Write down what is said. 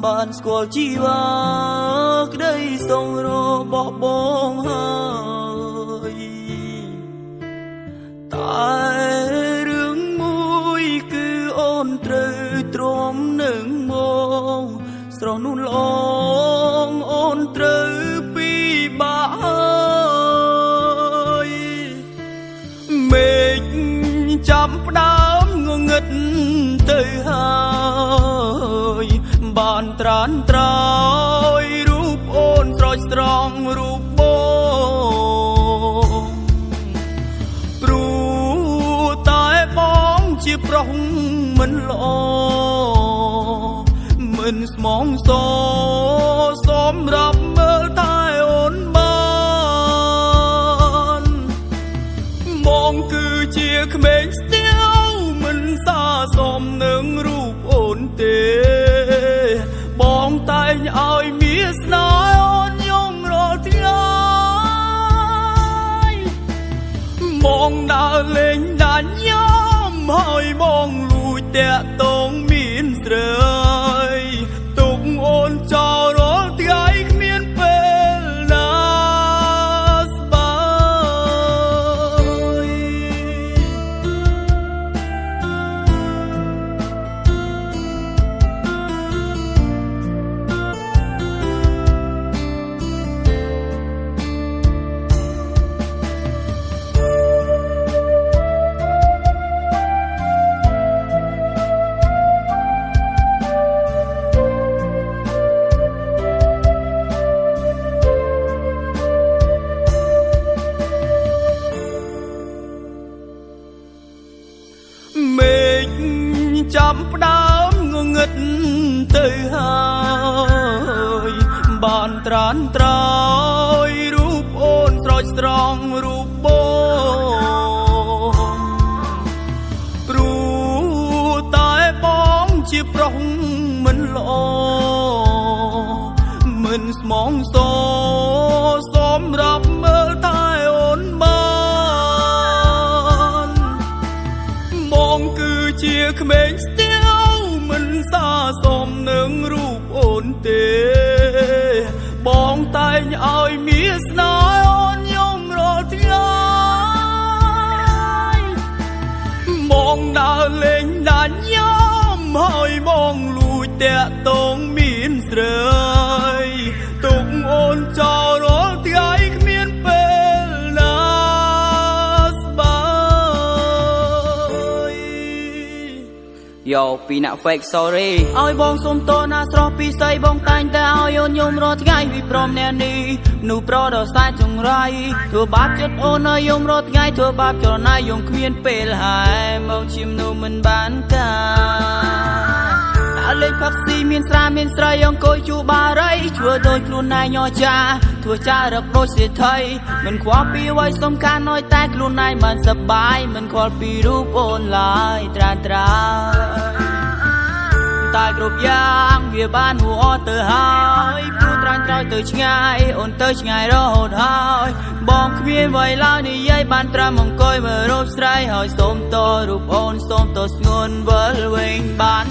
បានស្គាល់ជីវ៉ាក្តីសងរបស់បងហើយតែរឿងមួយគឺអូនត្រូវទ្រាំនឹងមកស្រស់នោះល្អអូនត្រូវពីបាក់ហើយមេឃចាប់ផ្ដើមងងឹតទៅហើយបានត្រានត្រោយរូបអូនស្រោចស្រង់រូបបងព្រោះតែបងជាប្រុសមិនល្អមិនស្មងសសម្រាប់មើលតែអូនបានបងគឺជាក្មេងស្ទាវមិនសាសមនឹងរូបអូនទេបងតែងឲ្យមានស្នេហ៍អូនយំរាល់ថ្ងៃបងដើរលេងដាច់ញ៉ាំហើយបងលួចតាក់ទងមានស្រីទុកអូនចោលរាល់ថ្ងៃគ្មានពេលណាស្បាយមេឃចាប់ផ្ដើមងងឹតទៅហើយបានត្រានត្រោយរូបអូនស្រោចស្រង់រូបបងព្រោះតែបងជាប្រុសមិនល្អមិនស្មងសសម្រាប់មើលតែអូនបានបងគឺជាក្មេងស្ទាវមិនសាសមនឹងរូបអូនទេបងតែងឲ្យមានស្នេហ៍អូនយំរាល់ថ្ងៃបងដើរលេងដាច់ញ៉ាំហើយបងលួចតាក់ទងមានស្រីទុកអូនចោលរាល់ថ្ងៃគ្មានពេលណាស្បាយយោពីអ្នក fake sorry ឲ្យបងសុំតណាស្រស់ពីស្អីបងតែងតែឲ្យអូនយំរាល់ថ្ងៃពីព្រមអ្នកនេះនោះប្រដល់សាច់ចង្រៃធ្វើបាបចិត្តអូនឲ្យយំរាល់ថ្ងៃធ្វើបាបចរណាយំគ្មានពេលហើយមកឈាមនោះមិនបានការលេខផឹកស៊ីមានស្រាមានស្រីអង្គុយជួបារីជួយដូចខ្លួនឯងញ័រចាធ្វើចារឹកដូចសេដ្ឋីមិនខ្វល់ពីអ្វីសំខាន់ឲ្យតែខ្លួនឯងបានសប្បាយមិនខ្វល់ពីរូបអូនឡើយត្រានត្រោយតែគ្រប់យ៉ាងវាបានហួរទៅហើយព្រោះត្រានត្រោយទៅឆ្ងាយអូនទៅឆ្ងាយរហូតហើយបងគ្មានអ្វីឡើយនិយាយបានត្រឹមអង្គុយមើលរូបស្រីហើយសូមតរូបអូនសូមតស្ងួនវិលវិញបាន